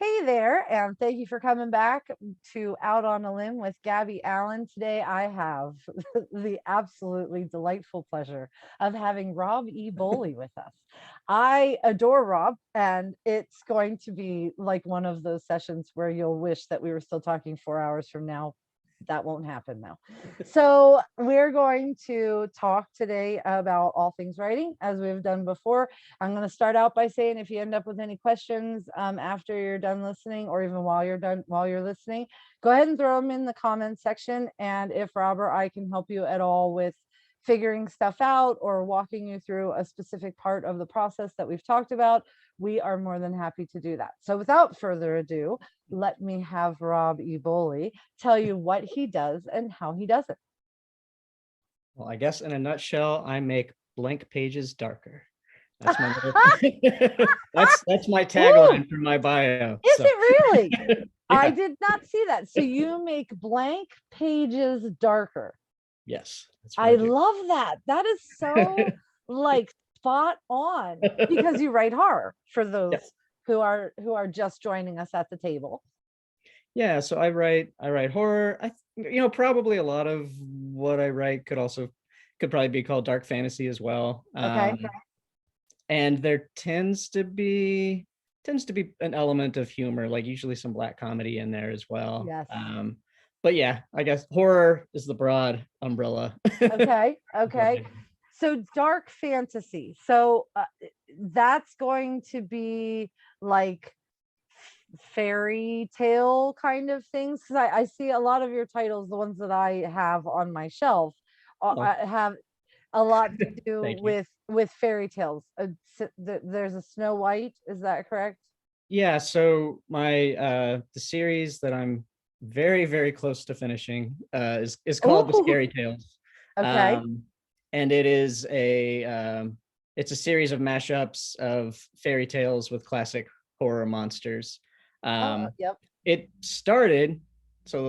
Hey there, and thank you for coming back to Out on a Limb with Gabby Allan. Today I have the absolutely delightful pleasure of having Rob E. Boley with us. I adore Rob, and it's going to be like one of those sessions where you'll wish that we were still talking 4 hours from now. That won't happen now. So we're going to talk today about all things writing, as we've done before. I'm going to start out by saying, if you end up with any questions after you're done listening, or even while you're listening, go ahead and throw them in the comments section. And if Rob or I can help you at all with figuring stuff out or walking you through a specific part of the process that we've talked about, we are more than happy to do that. So without further ado, let me have Rob E. Boley tell you what he does and how he does it. Well, I guess in a nutshell, I make blank pages darker. That's my that's my tagline for my bio. Is it really? Yeah. I did not see that. So you make blank pages darker. Yes, that's I love that. That is so like spot on, because you write horror, for those Yes. who are just joining us at the table. Yeah, so I write horror. Probably a lot of what I write could probably be called dark fantasy as well. Okay. And there tends to be an element of humor, like usually some black comedy in there as well. Yes. But yeah, I guess horror is the broad umbrella. Okay. So dark fantasy. So that's going to be like fairy tale kind of things, because I see a lot of your titles, the ones that I have on my shelf, have a lot to do with fairy tales. There's a Snow White, is that correct? Yeah, so my the series that I'm very, very close to finishing is called The Scary Tales. Okay. And it is it's a series of mashups of fairy tales with classic horror monsters. Yep. It started, so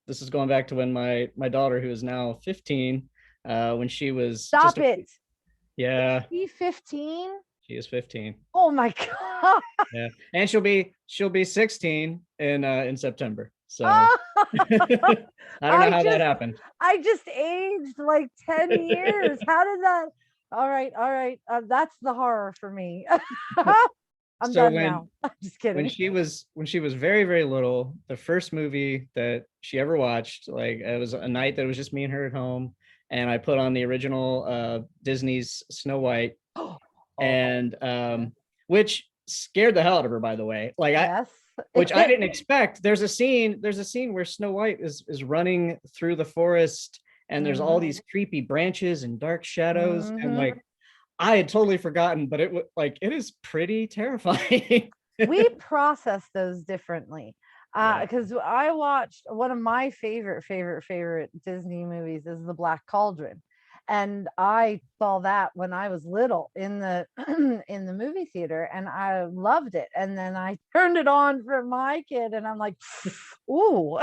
this is going back to when my daughter, who is now 15, when she was Stop it. Yeah. Is she 15? She is 15. Oh my god. Yeah, and she'll be 16 in September. So I don't know how that happened. I just aged like 10 years. How did that? All right. That's the horror for me. I'm done now. I'm just kidding. When she was very, very little, the first movie that she ever watched, like, it was a night that was just me and her at home, and I put on the original Disney's Snow White, and which scared the hell out of her, by the way. Like, yes. Which I didn't expect. There's a scene where Snow White is running through the forest, and there's all these creepy branches and dark shadows, and like, I had totally forgotten, but it is pretty terrifying. We process those differently, because I watched one of my favorite Disney movies is The Black Cauldron, and I saw that when I was little in the in the movie theater, and I loved it. And then I turned it on for my kid, and I'm like, ooh.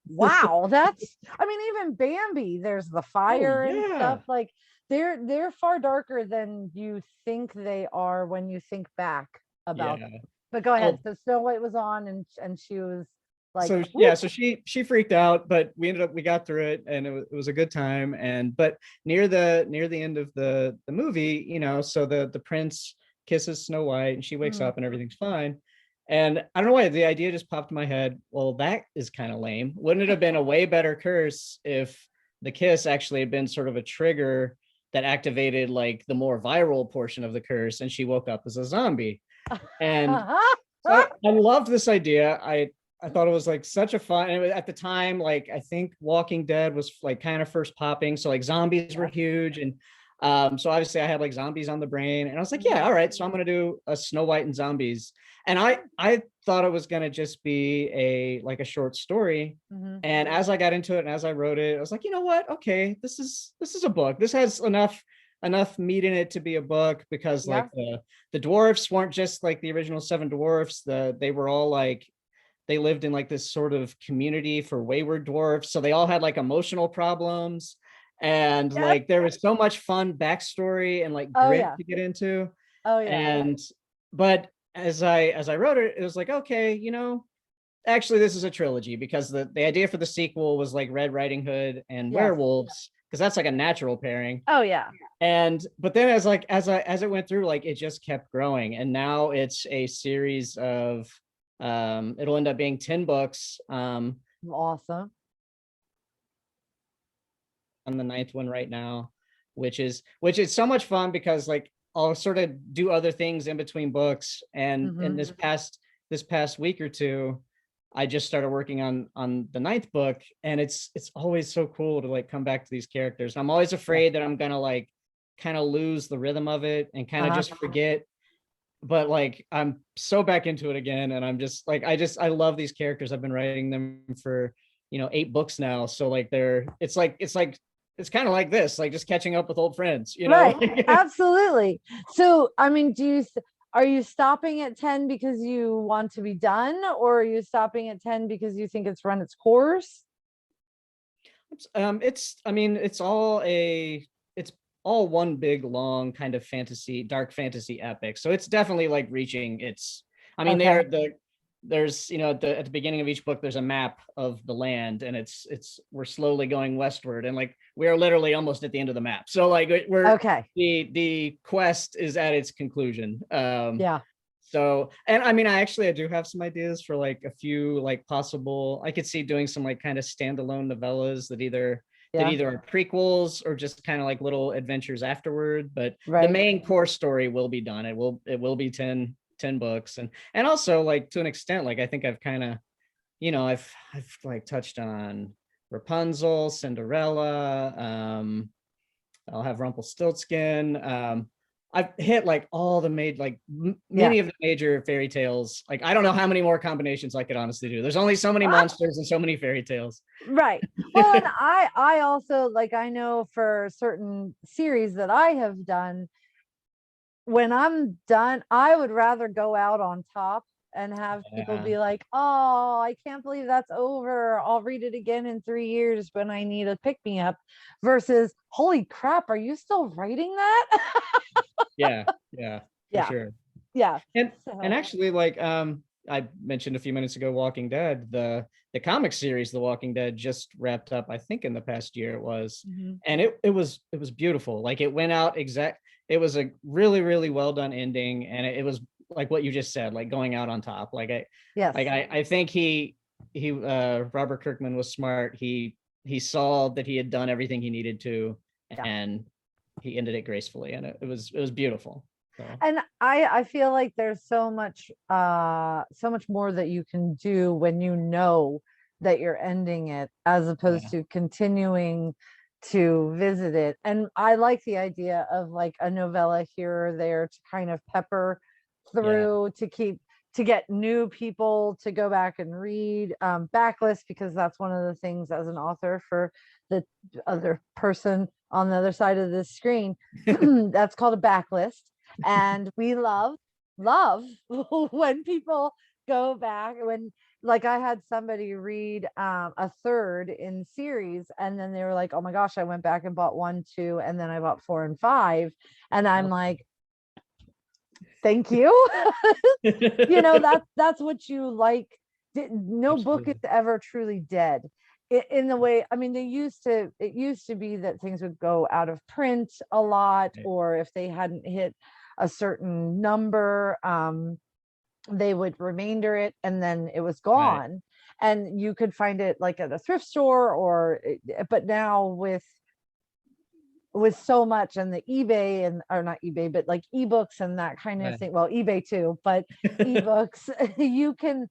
Wow, I mean, even Bambi, there's the fire and stuff. Like, they're far darker than you think they are when you think back about them. But go ahead. So Snow White was on, and she was like, so she freaked out, but we got through it, and it was a good time. But near the end of the movie, so the prince kisses Snow White, and she wakes up and everything's fine. And I don't know why the idea just popped in my head. Well, that is kind of lame. Wouldn't it have been a way better curse if the kiss actually had been sort of a trigger that activated like the more viral portion of the curse, and she woke up as a zombie? And so I loved this idea. I thought it was like such a fun, and at the time, like, I think Walking Dead was like kind of first popping, so like zombies were huge, and so obviously I had like zombies on the brain, and I was like, yeah, all right, so I'm gonna do a Snow White and zombies. And I thought it was gonna just be a short story. And as I got into it and as I wrote it, I was like, you know what? Okay, this is a book. This has enough meat in it to be a book, because like the dwarfs weren't just like the original 7 dwarfs. They were all like, they lived in like this sort of community for wayward dwarfs, so they all had like emotional problems, and like there was so much fun backstory and like grit to get into. But as I wrote it, it was like, okay, actually this is a trilogy, because the idea for the sequel was like Red Riding Hood and Yes. werewolves, because that's like a natural pairing. Oh yeah. And but then as it went through, like it just kept growing, and now it's a series of it'll end up being 10 books. Awesome. On the ninth one right now, which is so much fun, because like I'll sort of do other things in between books, and in Mhm. this past week or two, I just started working on the ninth book, and it's always so cool to like come back to these characters. I'm always Yeah. afraid that I'm gonna like kind of lose the rhythm of it and kind of Uh-huh. just forget, but like I'm so back into it again, and I'm just like I love these characters. I've been writing them for 8 books now, so like it's kind of like this, like just catching up with old friends, Right. Absolutely. So, I mean, are you stopping at 10 because you want to be done, or are you stopping at 10 because you think it's run its course? It's all one big long kind of dark fantasy epic, so it's definitely like reaching its, I mean, Okay. there's at the beginning of each book there's a map of the land, and it's we're slowly going westward, and like we are literally almost at the end of the map, so like we're Okay. the quest is at its conclusion. Yeah. So, and I mean, I do have some ideas for like a few like possible. I could see doing some like kind of standalone novellas that Yeah. either are prequels or just kind of like little adventures afterward. But the Right. main core story will be done. It will be 10 books, and also like to an extent, like I think I've kind of I've like touched on Rapunzel, Cinderella. I'll have Rumpelstiltskin. I've hit like all the Yeah. many of the major fairy tales. Like I don't know how many more combinations I could honestly do. There's only so many monsters and so many fairy tales. Right. Well, and I also, like, I know for certain series that I have done, when I'm done, I would rather go out on top and have people Yeah. be like, "Oh, I can't believe that's over. I'll read it again in 3 years when I need a pick me up," versus, "Holy crap, are you still writing that?" Yeah, yeah, for Yeah. sure. Yeah. And So, actually, like I mentioned a few minutes ago, Walking Dead, the comic series The Walking Dead just wrapped up, I think in the past year it was. mhm. And it was beautiful. Like it went out it was a really, really well done ending. And it was like what you just said, like going out on top. Yes. I think he Robert Kirkman was smart. He saw that he had done everything he needed to, Yeah. and he ended it gracefully, and it was beautiful. So And I feel like there's so much more that you can do when you know that you're ending it, as opposed yeah, to continuing to visit it. And I like the idea of like a novella here or there to kind of pepper yeah, through, to get new people to go back and read, backlist, because that's one of the things as an author, for the other person on the other side of the screen, that's called a backlist. And we love when people go back, when, like, I had somebody read a third in series, and then they were like, "Oh my gosh, I went back and bought 1, 2, and then I bought 4 and 5." And I'm like, "Thank you." That's what you like. No book is absolutely. ever truly dead, in the way, I mean, it used to be that things would go out of print a lot, Right. or if they hadn't hit a certain number, they would remainder it, and then it was Right. gone, and you could find it like at a thrift store, but now with so much, and the eBay, and or not eBay, but like ebooks and that kind of Right. thing. Well, eBay too, but ebooks, you can,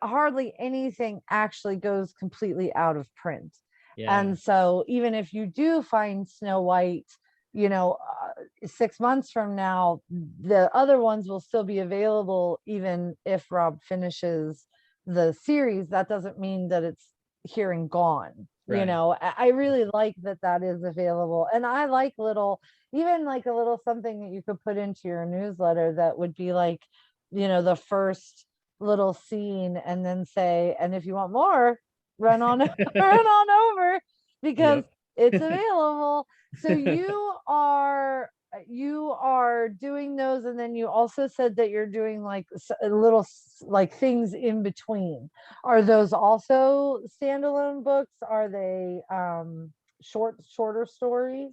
hardly anything actually goes completely out of print. Yeah. And so even if you do find Snow White, 6 months from now, the other ones will still be available. Even if Rob finishes the series, that doesn't mean that it's here and gone. Right. I really like that that is available. And I like even like a little something that you could put into your newsletter that would be like, the first little scene, and then say, "And if you want more, run on run on over, because Yep. it's available." So you are you are doing those, and then you also said that you're doing like little like things in between. Are those also standalone books? Are they shorter stories?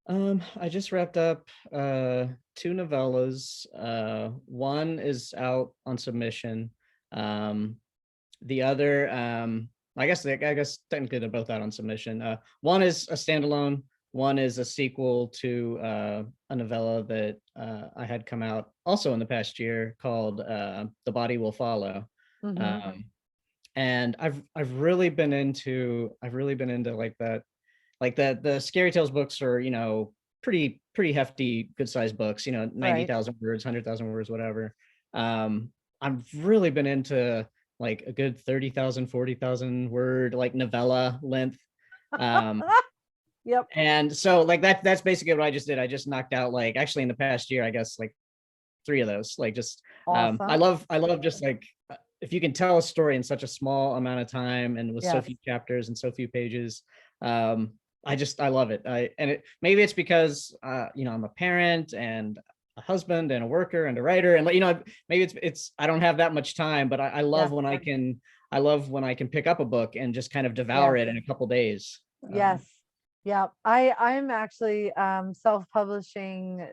I just wrapped up two novellas. One is out on submission. Um, the other, I guess technically they're both out on submission. One is a standalone. One is a sequel to a novella that I had come out also in the past year called "The Body Will Follow." Mm-hmm. Um, and I've really been into like that, like the scary tales books are, pretty hefty, good sized books, Right. 90,000 words, 100,000 words, whatever. um I've really been into like a good 30,000, 40,000 word like novella length. um Yep. and so like that's basically what I just did. I just knocked out, like, actually in the past year, I guess, like three of those. Like, just I Awesome. love just like, if you can tell a story in such a small amount of time and with so Yes. few chapters and so few pages. um I love it. Maybe it's because I'm a parent and a husband and a worker and a writer, and maybe it's I don't have that much time, but I love Yes. when I love when I can pick up a book and just kind of devour Yes. it in a couple days. Yes. Yeah. I'm actually self-publishing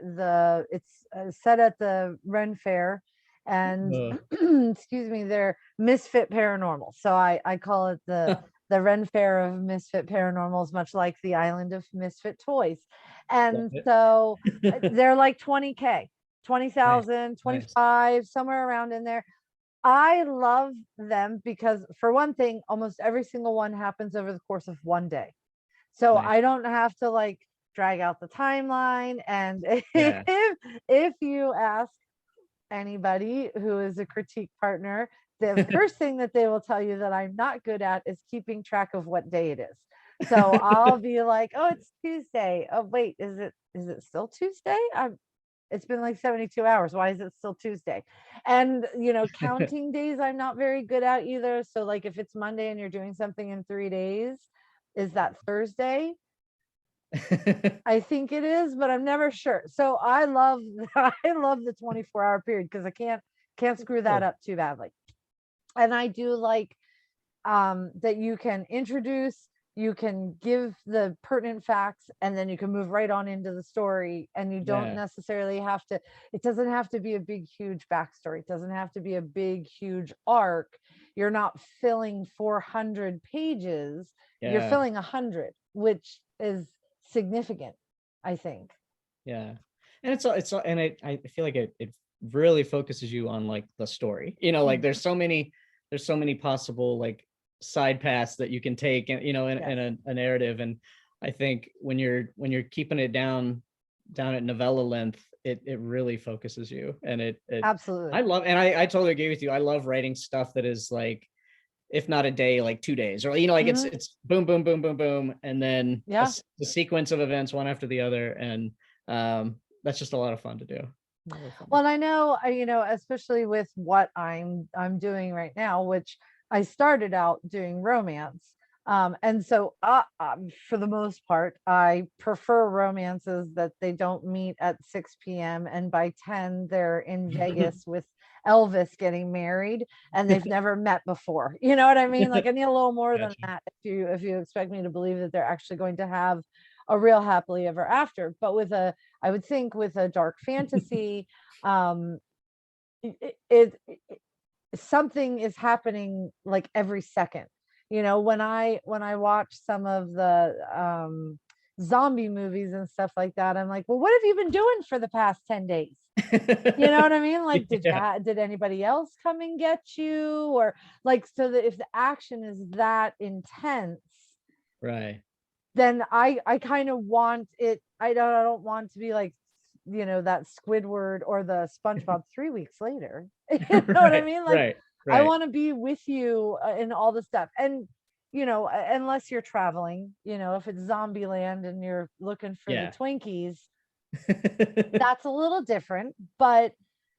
it's set at the Ren Fair, and uh, excuse me, they're Misfit Paranormal. So I call it the Ren Fair of Misfit Paranormals, much like the Island of Misfit Toys. Love And it. so they're like 20K, Nice, 20,000, nice. 25, somewhere around in there. I love them because, for one thing, almost every single one happens over the course of one day. So Nice. I don't have to like drag out the timeline. And Yeah. if you ask anybody who is a critique partner, the first thing that they will tell you that I'm not good at is keeping track of what day it is. So I'll be like, oh, it's Tuesday. Oh, wait, is it still Tuesday? It's been like 72 hours. Why is it still Tuesday? And counting days I'm not very good at either. So like if it's Monday and you're doing something in 3 days, is that Thursday? I think it is, but I'm never sure. So I love I love the 24-hour period because I can't screw that Cool. up too badly. And I do like that you can introduce, you can give the pertinent facts, and then you can move right on into the story, and you don't Yeah. necessarily have to, it doesn't have to be a big huge backstory, it doesn't have to be a big huge arc. You're not filling 400 pages, you're Yeah. filling 100, which is significant, I think. Yeah. And and I feel like it really focuses you on like the story. Like there's so many possible like side paths that you can take, and Yes. in a narrative. And I think when you're keeping it down at novella length, it really focuses you. And I Absolutely. love, and I totally agree with you. I love writing stuff that is like, if not a day, like 2 days, or like Mhm. it's boom, boom, boom, boom, boom, and then Yeah. the sequence of events one after the other. And that's just a lot of fun to do. A lot of fun. Well, and I know, especially with what I'm doing right now, which I started out doing romance. And so for the most part, I prefer romances that they don't meet at 6 p.m. and by 10 they're in Vegas with Elvis getting married and they've never met before. You know what I mean? Like I need a little more than Gotcha. that if you expect me to believe that they're actually going to have a real happily ever after. But I would think with a dark fantasy, um it something is happening like every second. When I watch some of the zombie movies and stuff like that, I'm like, well, what have you been doing for the past 10 days? You know what I mean? Like, Yeah. did anybody else come and get you? Or like, so that if the action is that intense, Right. then I kind of want it. I don't want to be like, that Squidward or the SpongeBob 3 weeks later. You know what I Right. mean? Like Right. I Right. want to be with you in all the stuff. And unless you're traveling, if it's zombie land and you're looking for the Yeah. Twinkies, that's a little different, but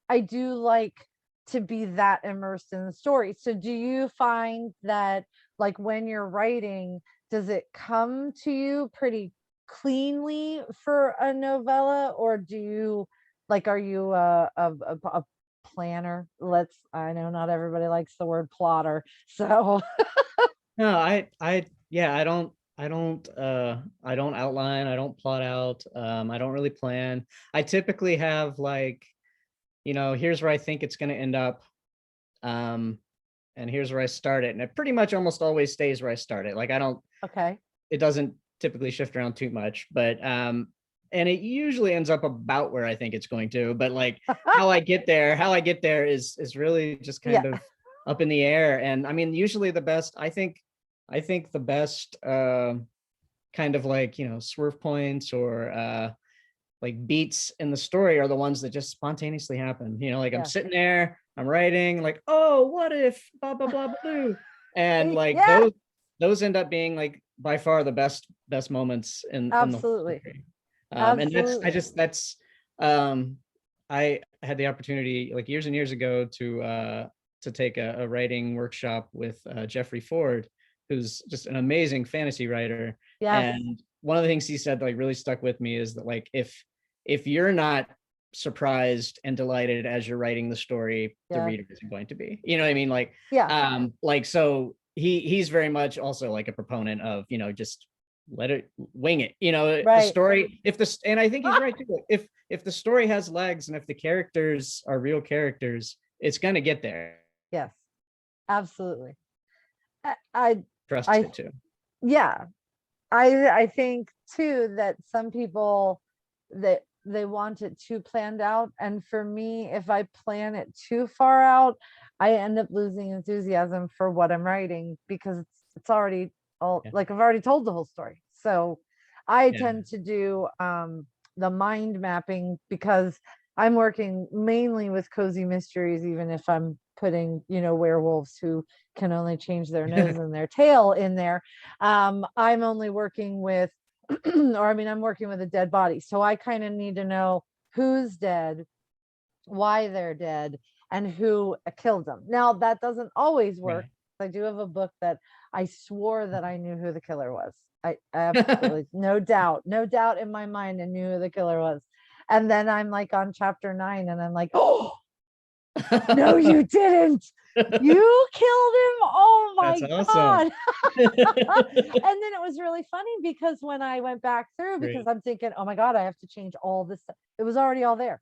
I do like to be that immersed in the story. So do you find that like when you're writing, does it come to you pretty cleanly for a novella, or do you like, are you a planner? I know not everybody likes the word plotter. So No, yeah, I don't outline, I don't plot out, I don't really plan. I typically have like, here's where I think it's going to end up. Um, and here's where I start it. And it pretty much almost always stays where I started. Like okay. it doesn't typically shift around too much, but and it usually ends up about where I think it's going to, but like how I get there is really just kind Yeah. of up in the air. And I mean, usually I think the best kind of like, swerve points or like beats in the story are the ones that just spontaneously happen. Like I'm Yeah. sitting there, I'm writing, like, oh, what if blah blah blah blah, and like Yeah, those end up being like by far the best moments in the whole absolutely. story. And Absolutely. that's I had the opportunity like years and years ago to take a writing workshop with Jeffrey Ford, who's just an amazing fantasy writer. Yes. And one of the things he said like really stuck with me is that like if you're not surprised and delighted as you're writing the story, the Yeah. reader isn't going to be. You know what I mean? Yeah. Like so he's very much also like a proponent of, just let it wing it. The Right. story, and I think he's right too. If the story has legs and if the characters are real characters, it's gonna get there. Yes. Absolutely. I Trust I it too. yeah. I think too that some people, that they want it too planned out, and for me, if I plan it too far out, I end up losing enthusiasm for what I'm writing, because it's already all, Yeah. like, I've already told the whole story. So I Yeah. tend to do the mind mapping, because I'm working mainly with cozy mysteries, even if I'm putting, werewolves who can only change their nose and their tail in there. I'm only working with, or I mean, I'm working with a dead body. So I kind of need to know who's dead, why they're dead, and who killed them. Now, that doesn't always work. Right. I do have a book that I swore that I knew who the killer was. I absolutely, no doubt, no doubt in my mind, I knew who the killer was. And then I'm like on chapter 9, and I'm like, oh, no, you didn't. You killed him. Oh That's my awesome. God. And then it was really funny, because when I went back through, because Great. I'm thinking, oh my God, I have to change all this stuff. It was already all there.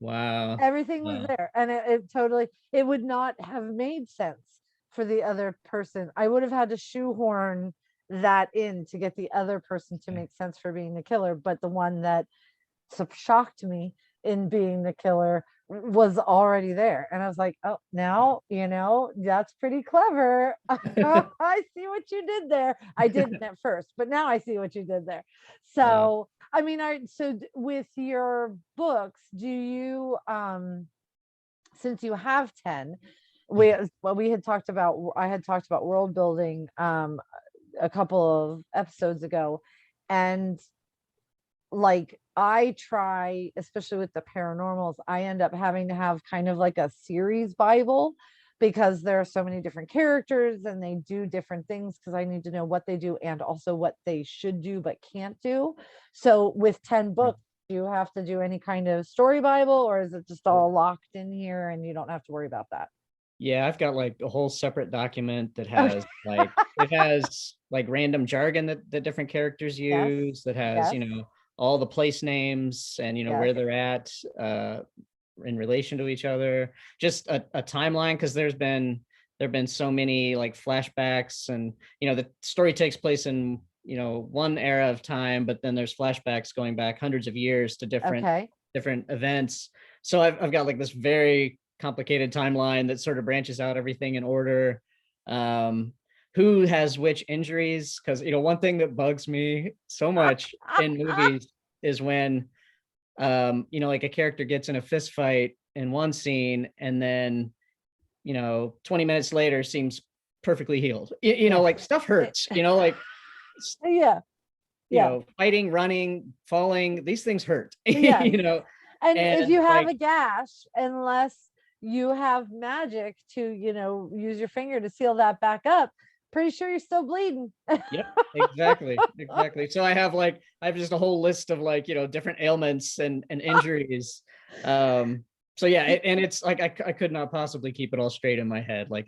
Wow. Everything was Wow. there. And it totally, it would not have made sense for the other person. I would have had to shoehorn that in to get the other person to Okay. make sense for being the killer. But the one that shocked me in being the killer was already there. And I was like, oh, now, that's pretty clever. I see what you did there. I didn't at first, but now I see what you did there. Wow. So, I mean, with your books, do you, since you have 10, we had talked about, I had talked about world building a couple of episodes ago, and like, I try, especially with the paranormals, I end up having to have kind of like a series Bible, because there are so many different characters and they do different things, because I need to know what they do and also what they should do but can't do. So with 10 books, do you have to do any kind of story Bible, or is it just all locked in here and you don't have to worry about that? Yeah, I've got like a whole separate document that Okay. has like it has like random jargon that different characters Yes. use, that has, Yes. all the place names and Yes. where they're at in relation to each other. Just a timeline, because there've been so many like flashbacks, and the story takes place in one era of time, but then there's flashbacks going back hundreds of years to Okay. different events. So I've got like this very complicated timeline that sort of branches out everything in order. um who has which injuries, because one thing that bugs me so much in movies is when like a character gets in a fist fight in one scene and then 20 minutes later seems perfectly healed. Yeah. Like stuff hurts, like Yeah. Yeah. fighting, running, falling, these things hurt. Yes. And if And you have like a gash, unless you have magic to, use your finger to seal that back up, pretty sure you're still bleeding. Yep, exactly. So I have just a whole list of like, different ailments and injuries. So yeah, and it's like I could not possibly keep it all straight in my head. Like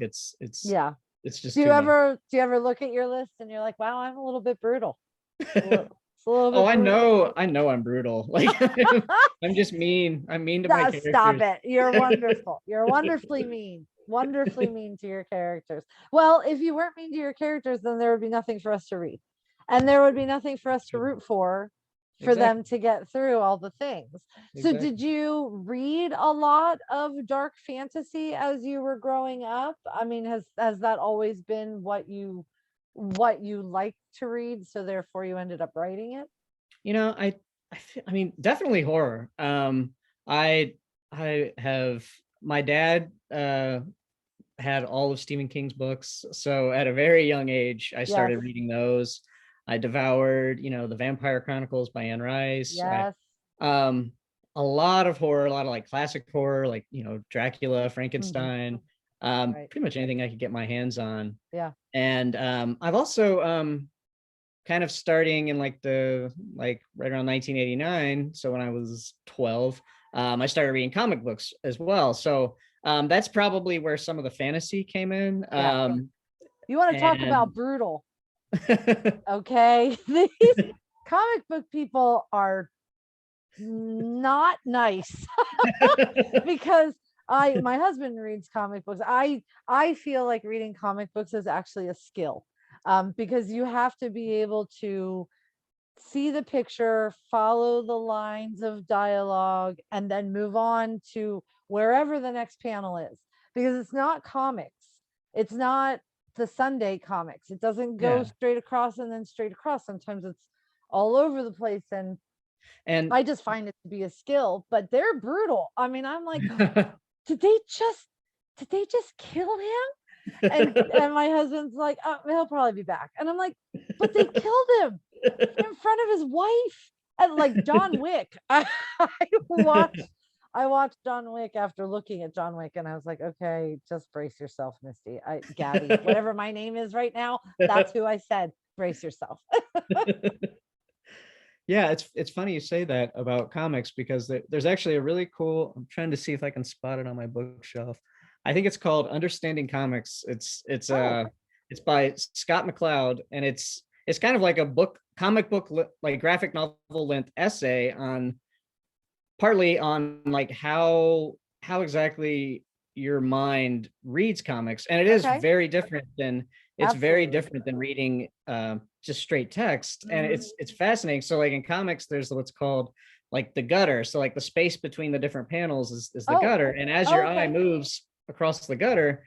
Yeah. it's just Do you too much. ever look at your list and you're like, wow, I'm a little bit brutal. It's a little Oh, bit brutal. I know I'm brutal. Like I'm just mean. I'm mean to my Stop characters. it. You're wonderful. You're wonderfully mean. Wonderfully mean to your characters. Well, if you weren't mean to your characters, then there would be nothing for us to read. And there would be nothing for us to root for them Exactly. to get through all the things. So did Exactly. you read a lot of dark fantasy as you were growing up? I mean, has that always been what you like to read, so therefore you ended up writing it? I mean, definitely horror. I I have my dad had all of Stephen King's books, so at a very young age, I Yes. started reading those. I devoured, the Vampire Chronicles by Anne Rice. Yes. Um, a lot of horror, a lot of like classic horror, like Dracula, Mhm. Frankenstein, Right. pretty much anything I could get my hands on. Yeah. And I've also kind of starting in like right around 1989. So when I was 12, I started reading comic books as well. So that's probably where some of the fantasy came in. Yeah. You want to talk And about brutal? Okay. These comic book people are not nice because my husband reads comic books. I feel like reading comic books is actually a skill, because you have to be able to see the picture, follow the lines of dialogue, and then move on to wherever the next panel is, because it's not comics. It's not the Sunday comics. It doesn't go yeah. straight across and then straight across. Sometimes it's all over the place. And And I just find it to be a skill, but they're brutal. I mean, I'm like, did they just kill him? And my husband's like, oh, he'll probably be back. And I'm like, but they killed him in front of his wife. And like John Wick. Watched I watched John Wick after looking at John Wick, and I was like, okay, just brace yourself, Misty. Gabby, whatever my name is right now, that's who I said. Brace yourself. yeah, it's funny you say that about comics because there's actually a really cool. I'm trying to see if I can spot it on my bookshelf. I think it's called Understanding Comics. Oh, It's by Scott McCloud, and it's kind of like a comic book like graphic novel length essay on partly on like how exactly your mind reads comics, and it is okay. very different than it's very Absolutely. different than reading just straight text, and Mhm. it's fascinating. So like in comics there's what's called like the gutter, so like the space between the different panels is the Oh, gutter, and as your eye okay. moves across the gutter,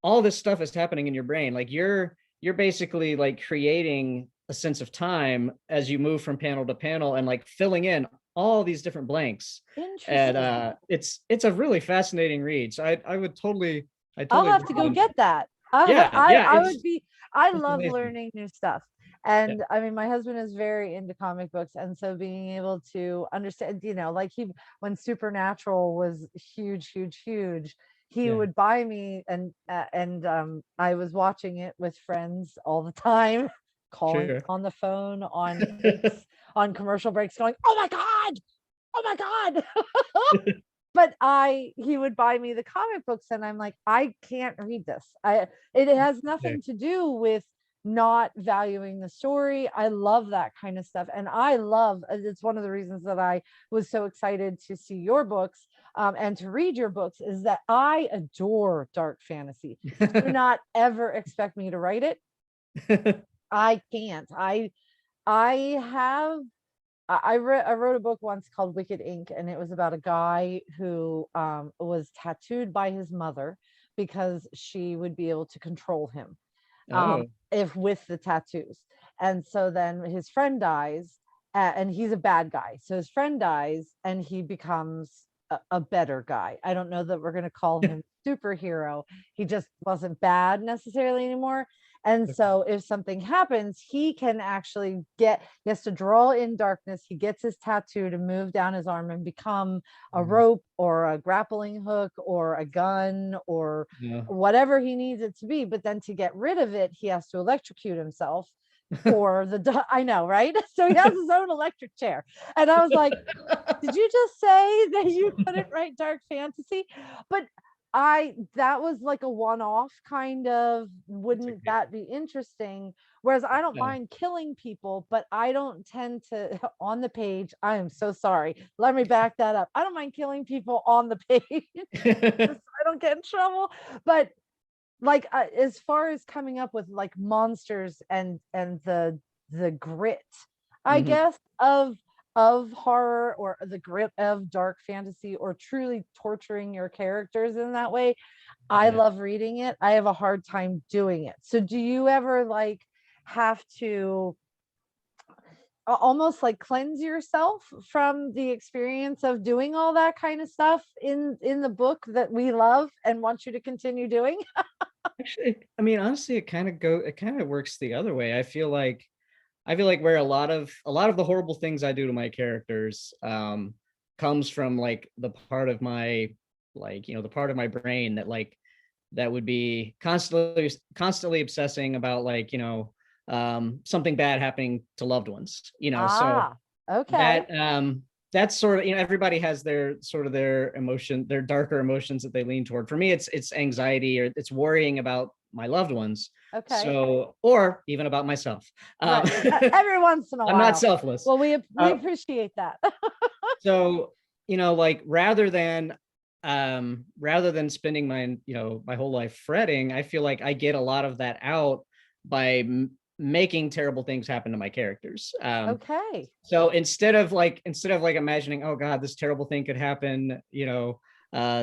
all this stuff is happening in your brain. Like you're basically like creating a sense of time as you move from panel to panel and like filling in all these different blanks. And Interesting. it's a really fascinating read. So I I'll totally have to go recommend. get that. Yeah, yeah, I would be, I it's love amazing. learning new stuff. Yeah, And I mean, my husband is very into comic books. And so being able to understand, like when Supernatural was huge, huge, huge, he yeah, would buy me, and I was watching it with friends all the time, calling sure. on the phone on breaks, on commercial breaks, going, oh my God, oh my God. But he would buy me the comic books, and I'm like, I can't read this. It has Yeah, nothing to do with not valuing the story. I love that kind of stuff. And it's one of the reasons that I was so excited to see your books, and to read your books, is that I adore dark fantasy. Do not ever expect me to write it. I can't. I have I wrote a book once called Wicked Ink, and it was about a guy who was tattooed by his mother because she would be able to control him, oh, if with the tattoos. And so then his friend dies, and he's a bad guy. So his friend dies, and he becomes a better guy. I don't know that we're going to call him superhero. He just wasn't bad necessarily anymore. And so if something happens, he can actually he has to draw in darkness. He gets his tattoo to move down his arm and become a rope or a grappling hook or a gun or whatever he needs it to be. But then to get rid of it, he has to electrocute himself for I know, right? So he has his own electric chair. And I was like, did you just say that you couldn't write dark fantasy? But that was like a one-off kind of, wouldn't that be interesting? Whereas I don't mind killing people, but I don't tend to on the page. I am so sorry. Let me back that up. I don't mind killing people on the page. I don't get in trouble. But like as far as coming up with like monsters and the grit, I guess, of horror, or the grit of dark fantasy, or truly torturing your characters in that way, I love reading it. I have a hard time doing it. So do you ever like have to almost like cleanse yourself from the experience of doing all that kind of stuff in the book that we love and want you to continue doing? Actually, I mean, honestly, it kind of works the other way. I feel like where a lot of the horrible things I do to my characters comes from like the part of my, like, the part of my brain that would be constantly obsessing about, like, something bad happening to loved ones, so Okay. that's sort of, everybody has their emotion, their darker emotions that they lean toward. For me, it's anxiety, or it's worrying about my loved ones. Okay. So, or even about myself. Right. Every once in a while. I'm not selfless. Well, we appreciate that. So, like rather than spending my whole life fretting, I feel like I get a lot of that out by making terrible things happen to my characters. Okay. So instead of like imagining, oh God, this terrible thing could happen, to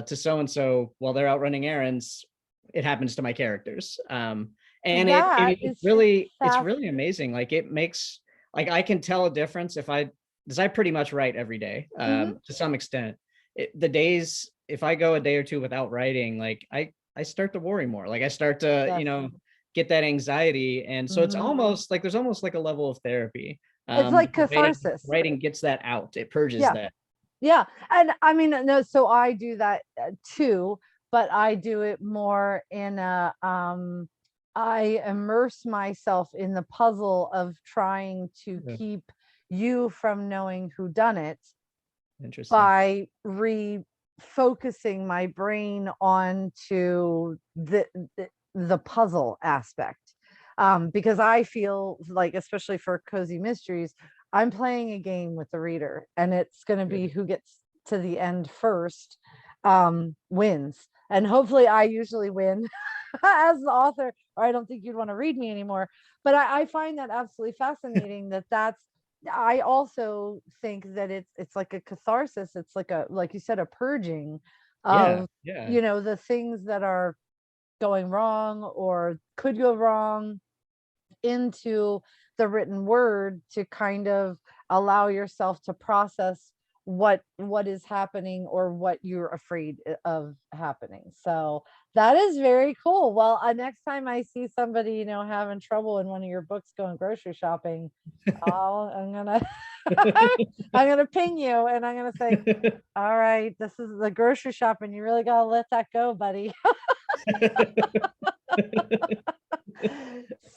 so and so while they're out running errands, it happens to my characters. And it's really amazing. Like, it makes, like, I can tell a difference because I pretty much write every day, to some extent. The days, if I go a day or two without writing, like I start to worry more. Like I start to, get that anxiety. And so it's almost like there's almost like a level of therapy. It's like catharsis. Writing gets that out. It purges that. Yeah. And I mean, no, so I do that too, but I do it more in a, I immerse myself in the puzzle of trying to keep you from knowing who done it. Interesting. By refocusing my brain onto the puzzle aspect. Because I feel like, especially for cozy mysteries, I'm playing a game with the reader, and it's going to be who gets to the end first wins. And hopefully I usually win as the author, or I don't think you'd want to read me anymore. But I find that absolutely fascinating. I also think that it's like a catharsis. It's like you said, a purging of, the things that are going wrong or could go wrong into the written word, to kind of allow yourself to process what is happening or what you're afraid of happening. So that is very cool. Well, next time I see somebody, having trouble in one of your books going grocery shopping, I'm gonna ping you, and I'm gonna say, all right, this is the grocery shopping. You really gotta let that go, buddy.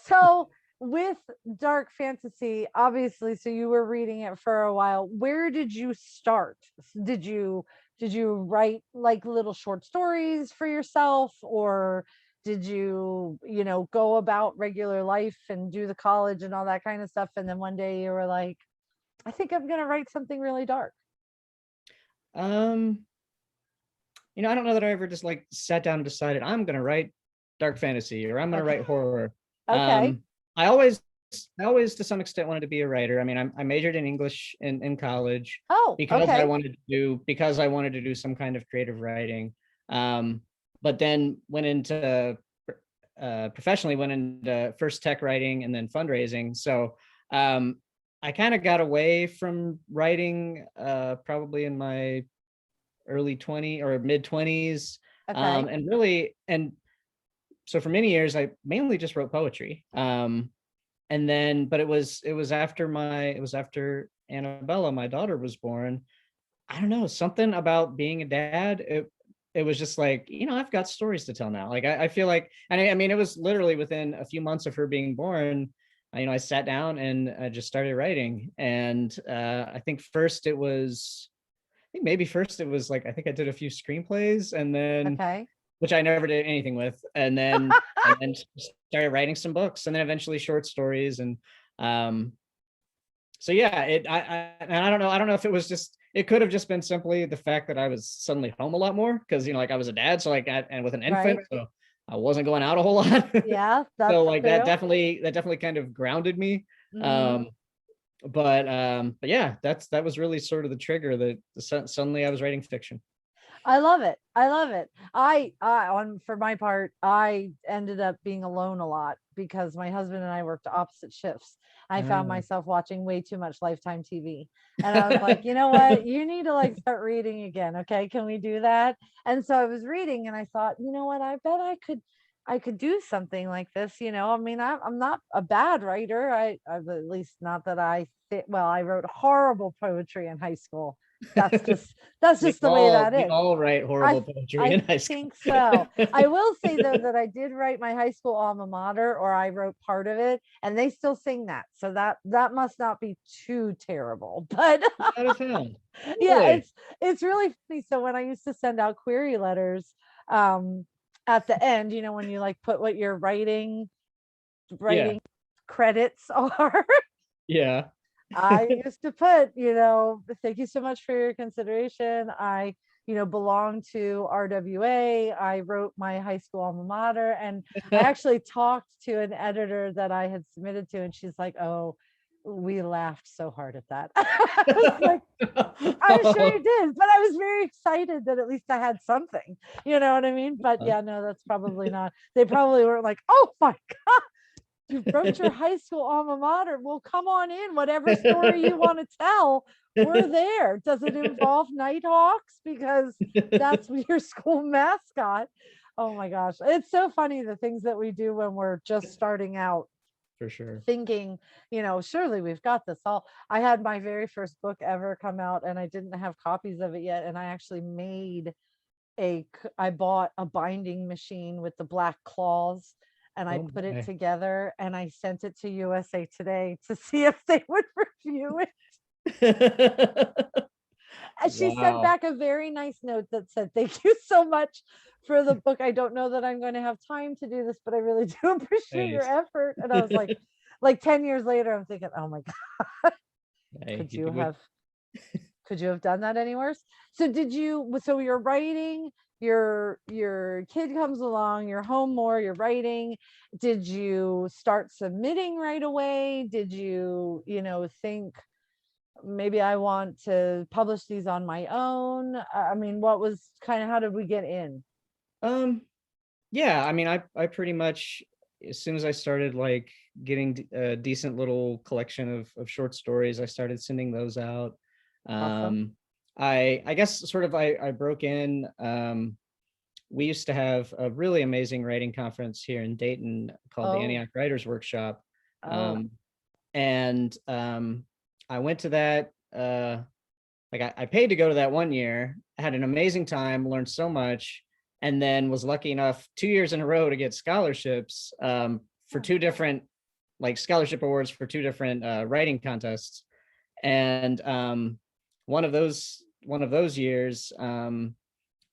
So with dark fantasy, obviously, so you were reading it for a while. Where did you start? Did you write like little short stories for yourself, or did you go about regular life and do the college and all that kind of stuff, and then one day you were like, I think I'm going to write something really dark? I don't know that I ever just like sat down and decided I'm going to write dark fantasy, or I'm going to write horror. Okay. I always to some extent wanted to be a writer. I mean, I majored in English in college. Because I wanted to do some kind of creative writing. But then professionally went into first tech writing and then fundraising. So I kind of got away from writing probably in my early 20s or mid 20s. And so for many years I mainly just wrote poetry. And then, but it was after Annabella, my daughter, was born. I don't know, something about being a dad. It was just like, I've got stories to tell now. Like I feel like, and I mean, it was literally within a few months of her being born. I sat down and I just started writing. And I think maybe first it was like, I think I did a few screenplays, and then, Okay. which I never did anything with, and then started writing some books, and then eventually short stories. And so yeah, and I don't know if it was just, it could have just been simply the fact that I was suddenly home a lot more, because like I was a dad, so like and with an infant, Right. so I wasn't going out a whole lot. Yeah, So that's like true. that definitely kind of grounded me. Hmm. um but yeah, that was really sort of the trigger that suddenly I was writing fiction. I love it. I love it. I on for my part, I ended up being alone a lot because my husband and I worked opposite shifts. I found uh, myself watching way too much Lifetime TV. And I was like, you know what? You need to like start reading again. Okay. Can we do that? And so I was reading and I thought, you know what? I bet I could do something like this. I mean, I'm not a bad writer. I've at least not that I fit. Well, I wrote horrible poetry in high school. That's just that's we just the way all that we is. all write I horrible poetry I in high school. think so. I will say though that I did write my high school alma mater, or I wrote part of it, and they still sing that. So that must not be too terrible. But Out of town. yeah, Really? it's really funny. So when I used to send out query letters, um, at the end, when you like put what your Yeah. writing credits are, Yeah. I used to put, thank you so much for your consideration. I, belong to RWA. I wrote my high school alma mater. And I actually talked to an editor that I had submitted to, and she's like, oh, we laughed so hard at that. I was like, I'm sure you did, but I was very excited that at least I had something. You know what I mean? But yeah, no, that's probably not. They probably were like, oh my God, you wrote your high school alma mater. Well, come on in. Whatever story you want to tell, we're there. Does it involve Nighthawks? Because that's your school mascot. Oh my gosh. It's so funny the things that we do when we're just starting out, For sure. thinking, surely we've got this all. I had my very first book ever come out and I didn't have copies of it yet. And I actually I bought a binding machine with the black claws, and I Oh put it my. together and I sent it to USA Today to see if they would review it. And she sent Wow. back a very nice note that said, thank you so much for the book. I don't know that I'm going to have time to do this, but I really do appreciate your Nice. effort. And I was like 10 years later, I'm thinking, oh my God, Hey, could you you could have could you have done that any worse? So you're writing, your kid comes along, you're home more, you're writing. Did you start submitting right away? Did you, think maybe I want to publish these on my own? I mean, what was kind of, how did we get in? um yeah, I mean, I pretty much, as soon as I started like getting a decent little collection of short stories, I started sending those out. Awesome. um I guess sort of I broke in. We used to have a really amazing writing conference here in Dayton called the Oh, Antioch Writers Workshop. oh, um and I went to that. Like I paid to go to that one year, had an amazing time, learned so much, and then was lucky enough 2 years in a row to get scholarships, for two different, like, scholarship awards for two different writing contests. And one of those years,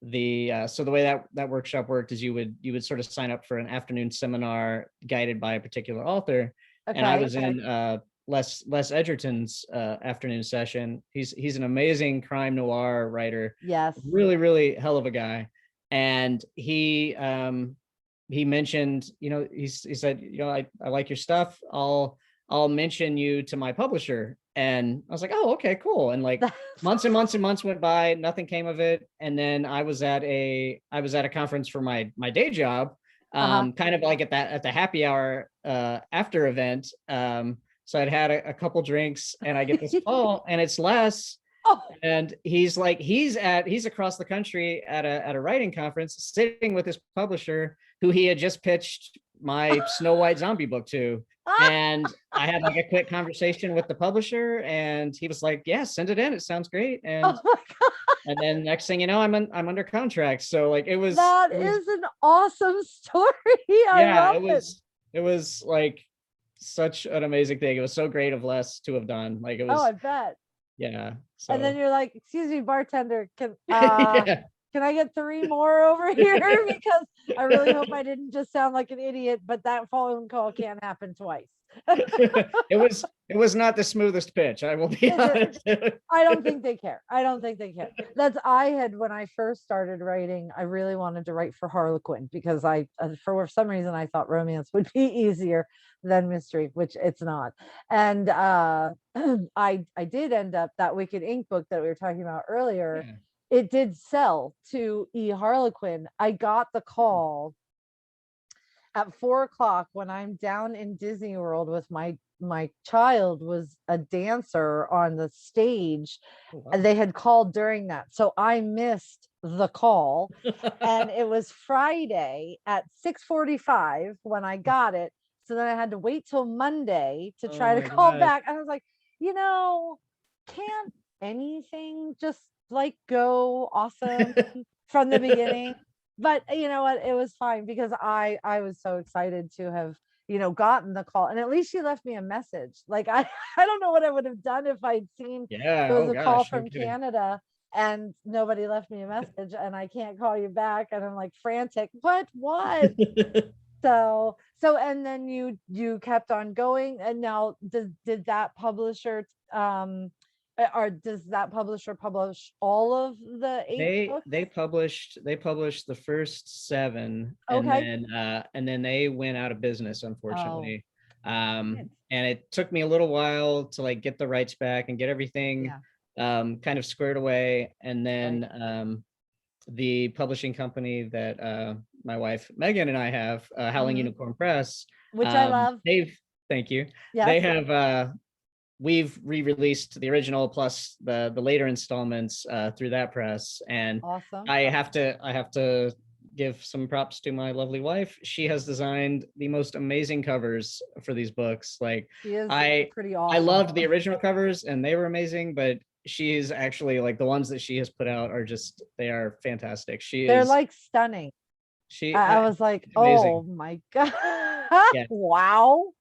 the so the way that workshop worked is you would sort of sign up for an afternoon seminar guided by a particular author. And I okay. was in Les Edgerton's afternoon session. He's an amazing crime noir writer, Yes. really really hell of a guy. And he mentioned, he said, I like your stuff. I'll mention you to my publisher. And I was like, oh, okay, cool. And like months and months and months went by, nothing came of it. And then I was at a conference for my day job, Uh-huh. kind of like at the happy hour after event. So I'd had a couple drinks, and I get this call, and it's Les. Oh, And he's like, he's across the country at a writing conference, sitting with his publisher, who he had just pitched my Snow White zombie book to. And I had like a quick conversation with the publisher, and he was like, "Yeah, send it in. It sounds great." oh my God. And then next thing you know, I'm under contract. So like That it was is an awesome story. I yeah, love it. it was like such an amazing thing. It was so great of Les to have done. Like it Oh, was, I bet. yeah. And then So you're like, excuse me, bartender, yeah. can I get 3 more over here? Because I really hope I didn't just sound like an idiot, but that phone call can't happen twice. It was not the smoothest pitch, I will be honest. I don't think they care. I don't think they care. That's I had when I first started writing, I really wanted to write for Harlequin because I for some reason I thought romance would be easier than mystery, which it's not. And I did end up that Wicked Ink book that we were talking about earlier. Yeah. It did sell to E Harlequin. I got the call at 4 o'clock when I'm down in Disney World with my child was a dancer on the stage, Oh, wow. and they had called during that, so I missed the call. And it was Friday at 6:45 when I got it, so then I had to wait till Monday to Oh try to my call God. back. And I was like, can't anything just like go awesome from the beginning? But you know what, it was fine because I was so excited to have gotten the call, and at least she left me a message. Like I don't know what I would have done if I'd seen Yeah. it was Oh a call gosh, no from kidding. Canada and nobody left me a message, and I can't call you back, and I'm like frantic, what? So and then you kept on going, and now did that publisher or does that publisher publish all of the 8 books? They published the first 7, Okay. and then they went out of business, Oh, unfortunately. good. And it took me a little while to like get the rights back and get everything Yeah. kind of squared away. And then Right. the publishing company that my wife Megan and I have, Howling Mhm. Unicorn Press, Which I love. they've thank you. Yes. They have we've re-released the original plus the later installments through that press. And Awesome. I have to give some props to my lovely wife. She has designed the most amazing covers for these books. Like She is pretty I awesome. loved the original covers and they were amazing, but she's actually like the ones that she has put out are just, they are fantastic. They're like stunning. I was like, amazing. oh my God. Yeah. Wow.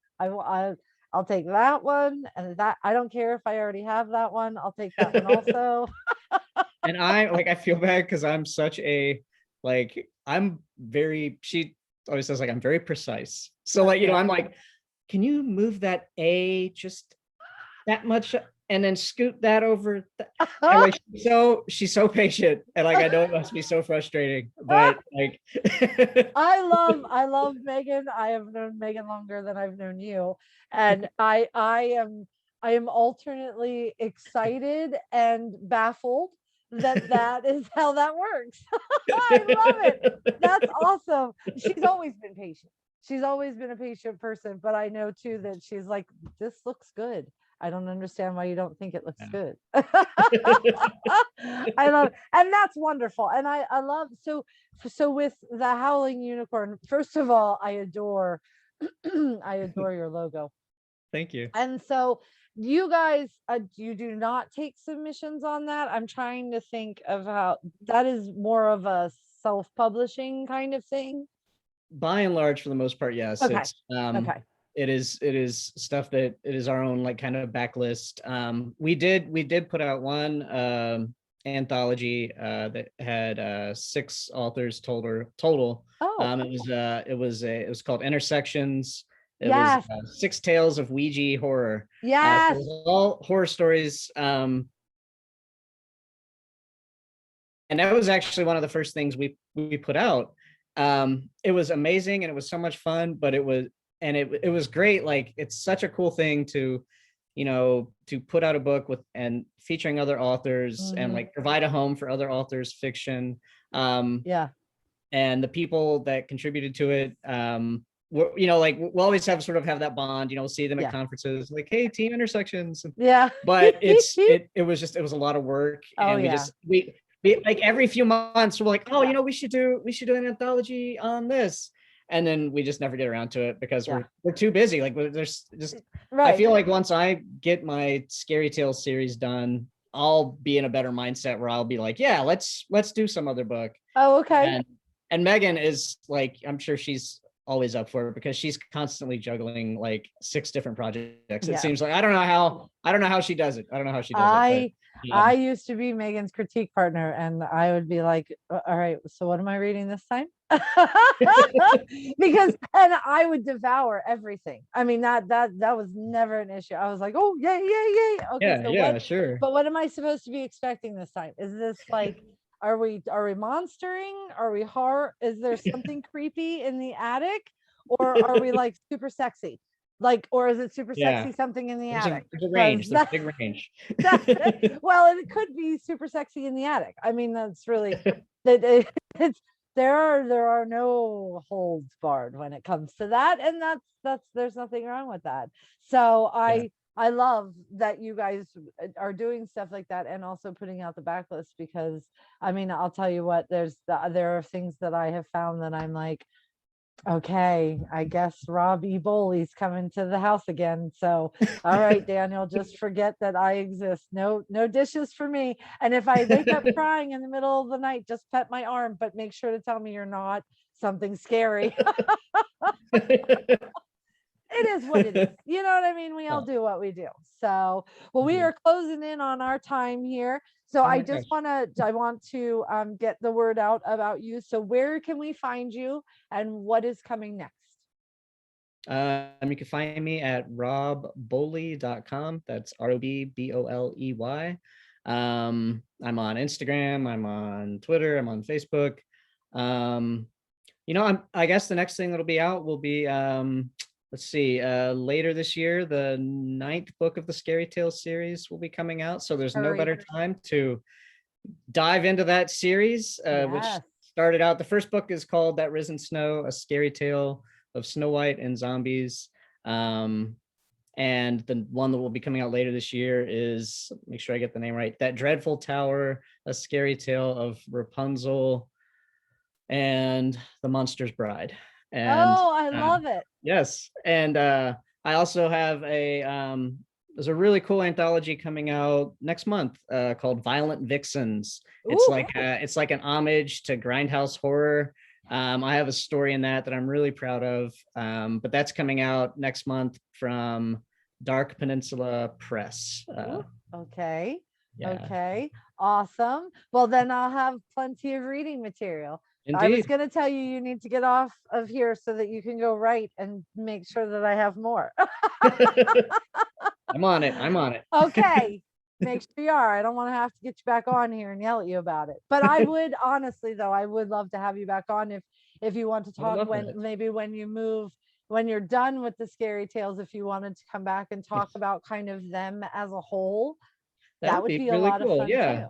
I'll take that one. And that, I don't care if I already have that one. I'll take that one also. And I feel bad because I'm such a like I'm very, she always says like I'm very precise. So like, I'm like, can you move that A just that much and then scoot that over? And like she's so patient, and like I know it must be so frustrating, but like I love Megan. I have known Megan longer than I've known you. And I am alternately excited and baffled that is how that works. I love it. That's awesome. She's always been patient. She's always been a patient person, but I know too that she's like, this looks good. I don't understand why you don't think it looks good. I love it. And that's wonderful. And I love so with the Howling Unicorn, first of all, I adore I adore your logo. Thank you. And so you guys, you do not take submissions on that. I'm trying to think of how that is more of a self-publishing kind of thing. By and large, for the most part, yes. Okay. It's Okay. it is stuff that it is our own like kind of backlist. We did put out one anthology that had 6 authors total. Oh, It was called Intersections. It yes. was 6 tales of Ouija horror. So Yes. it was all horror stories. And that was actually one of the first things we put out. It was amazing and it was so much fun, but it was great. Like it's such a cool thing to to put out a book with and featuring other authors and like provide a home for other authors' fiction. Yeah. And the people that contributed to it, like we'll always have that bond, we'll see them at Yeah. conferences, like, hey, team intersections. Yeah. But it was a lot of work. Oh, And yeah. we like every few months we're like, oh, Yeah. we should do an anthology on this. And then we just never get around to it because Yeah. we're too busy. Like there's just, I Right. feel like once I get my Scary Tales series done, I'll be in a better mindset where I'll be like, yeah, let's do some other book. Oh, okay. And Megan is like, I'm sure she's always up for it because she's constantly juggling like 6 different projects. It Yeah. seems like I don't know how she does it. I don't know how she does it. But, I used to be Megan's critique partner, and I would be like, all right, so what am I reading this time? Because and I would devour everything. I mean, that was never an issue. I was like, oh, yay. Okay, yeah, sure. But what am I supposed to be expecting this time? Is this like, are we monstering? Are we horror? Is there something creepy in the attic? Or are we like super sexy? Like, or is it super sexy something in the attic? There's a range. There's a big range. Well, it could be super sexy in the attic. I mean, that's really it's there are no holds barred when it comes to that, and that's there's nothing wrong with that. So I love that you guys are doing stuff like that and also putting out the backlist, because I mean, I'll tell you what, there are things that I have found that I'm like, okay, I guess Rob E. Boley's coming to the house again. So, all right, Daniel, just forget that I exist. No dishes for me. And if I wake up crying in the middle of the night, just pet my arm, but make sure to tell me you're not something scary. It is what it is. You know what I mean? We all do what we do. So, well, we are closing in on our time here. So I want to get the word out about you. So where can we find you and what is coming next? You can find me at robboley.com. That's ROBBOLEY. I'm on Instagram, I'm on Twitter, I'm on Facebook. I guess the next thing that'll be out will be let's see, later this year, the 9th book of the Scary Tales series will be coming out. So there's no better time to dive into that series, which started out, the first book is called That Risen Snow, A Scary Tale of Snow White and Zombies. And the one that will be coming out later this year is, make sure I get the name right, That Dreadful Tower, A Scary Tale of Rapunzel and the Monster's Bride. And I love it. Yes. And I also have there's a really cool anthology coming out next month called Violent Vixens. It's like an homage to grindhouse horror. I have a story in that I'm really proud of, but that's coming out next month from Dark Peninsula Press. Okay. Awesome. Well, then I'll have plenty of reading material. Indeed. I was going to tell you, you need to get off of here so that you can go write and make sure that I have more. I'm on it. Okay. Make sure you are. I don't want to have to get you back on here and yell at you about it. But I would, honestly, though, I would love to have you back on if you want to talk when you move, when you're done with the Scary Tales, if you wanted to come back and talk about kind of them as a whole, that would be really a lot of fun too.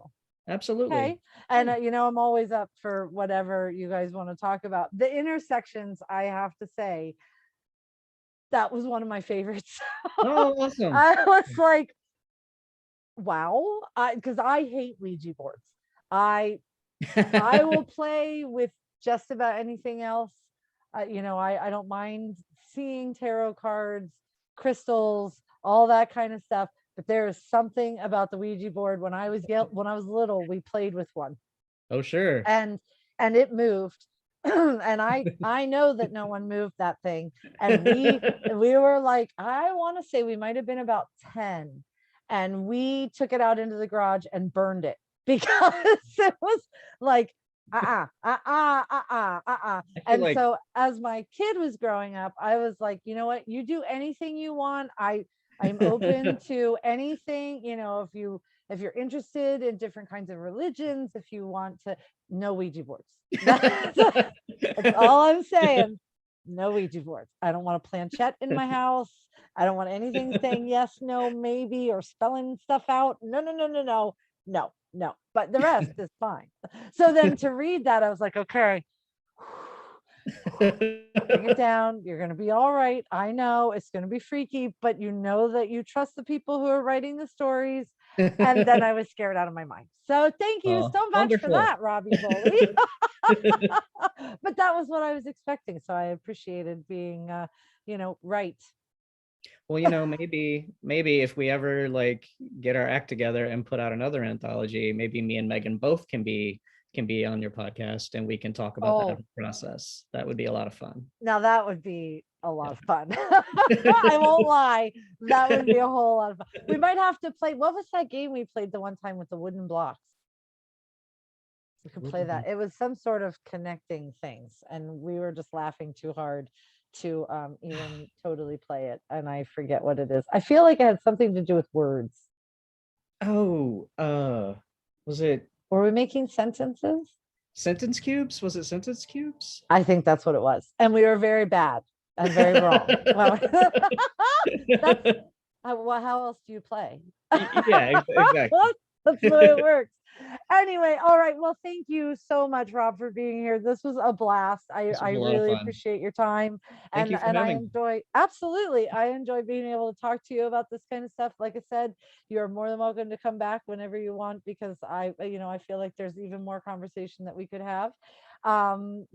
Absolutely. Okay. And I'm always up for whatever you guys want to talk about. The intersections, I have to say, that was one of my favorites. Oh, awesome. I was like, wow, because I hate Ouija boards. I will play with just about anything else. I don't mind seeing tarot cards, crystals, all that kind of stuff. But there is something about the Ouija board. When I was little, we played with one. Oh, sure. And it moved. And I know that no one moved that thing. And we were like, I want to say we might have been about 10. And we took it out into the garage and burned it because it was like, And so as my kid was growing up, I was like, you know what, you do anything you want. I'm open to anything, if you're interested in different kinds of religions, if you want to, no Ouija boards. That's all I'm saying. No Ouija boards. I don't want a planchette in my house. I don't want anything saying yes, no, maybe, or spelling stuff out. No. But the rest is fine. So then to read that, I was like, okay, Bring it down. You're going to be all right. I know it's going to be freaky, but you know that you trust the people who are writing the stories. And then I was scared out of my mind. So thank you Oh, so much for wonderful. that, Robbie Boley. But that was what I was expecting. So I appreciated being, right. Well, maybe if we ever like get our act together and put out another anthology, maybe me and Megan both can be on your podcast and we can talk about that Oh, process. That would be a lot of fun. now that would be a lot Yeah. of fun. I won't lie. That would be a whole lot of fun. We might have to play. What was that game we played the one time with the wooden blocks? We could play that. It was some sort of connecting things, and we were just laughing too hard to even totally play it. And I forget what it is. I feel like it had something to do with words. Oh, was it Were we making sentences? sentence cubes? Was it sentence cubes? I think that's what it was. And we were very bad and very wrong. Well, that's well, how else do you play? Yeah, exactly. That's the way it works. Anyway, all right. Well, thank you so much, Rob, for being here. This was a blast. This I was a lot of really fun. appreciate your time, Thank you for and I having me. enjoy absolutely. I enjoy being able to talk to you about this kind of stuff. Like I said, you're more than welcome to come back whenever you want, because I feel like there's even more conversation that we could have.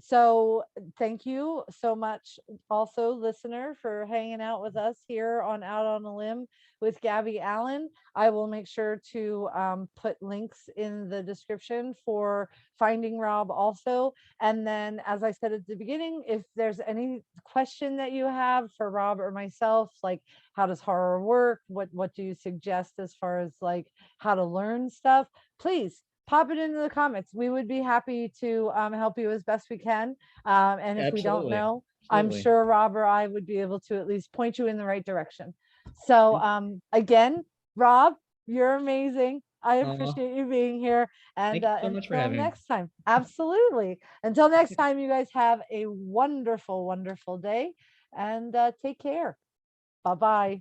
So thank you so much, also, listener, for hanging out with us here on Out on a Limb with Gabby Allan. I will make sure to put links in the description for finding Rob also. And then, as I said at the beginning, if there's any question that you have for Rob or myself, like how does horror work? What do you suggest as far as like how to learn stuff? Please pop it into the comments. We would be happy to help you as best we can. And if we don't Absolutely. know, I'm Absolutely. sure Rob or I would be able to at least point you in the right direction. So again, Rob, you're amazing. I Uh, appreciate you being here. And Thank you so much for until having me. next time, absolutely. Until next time, you guys have a wonderful, wonderful day, and take care. Bye bye.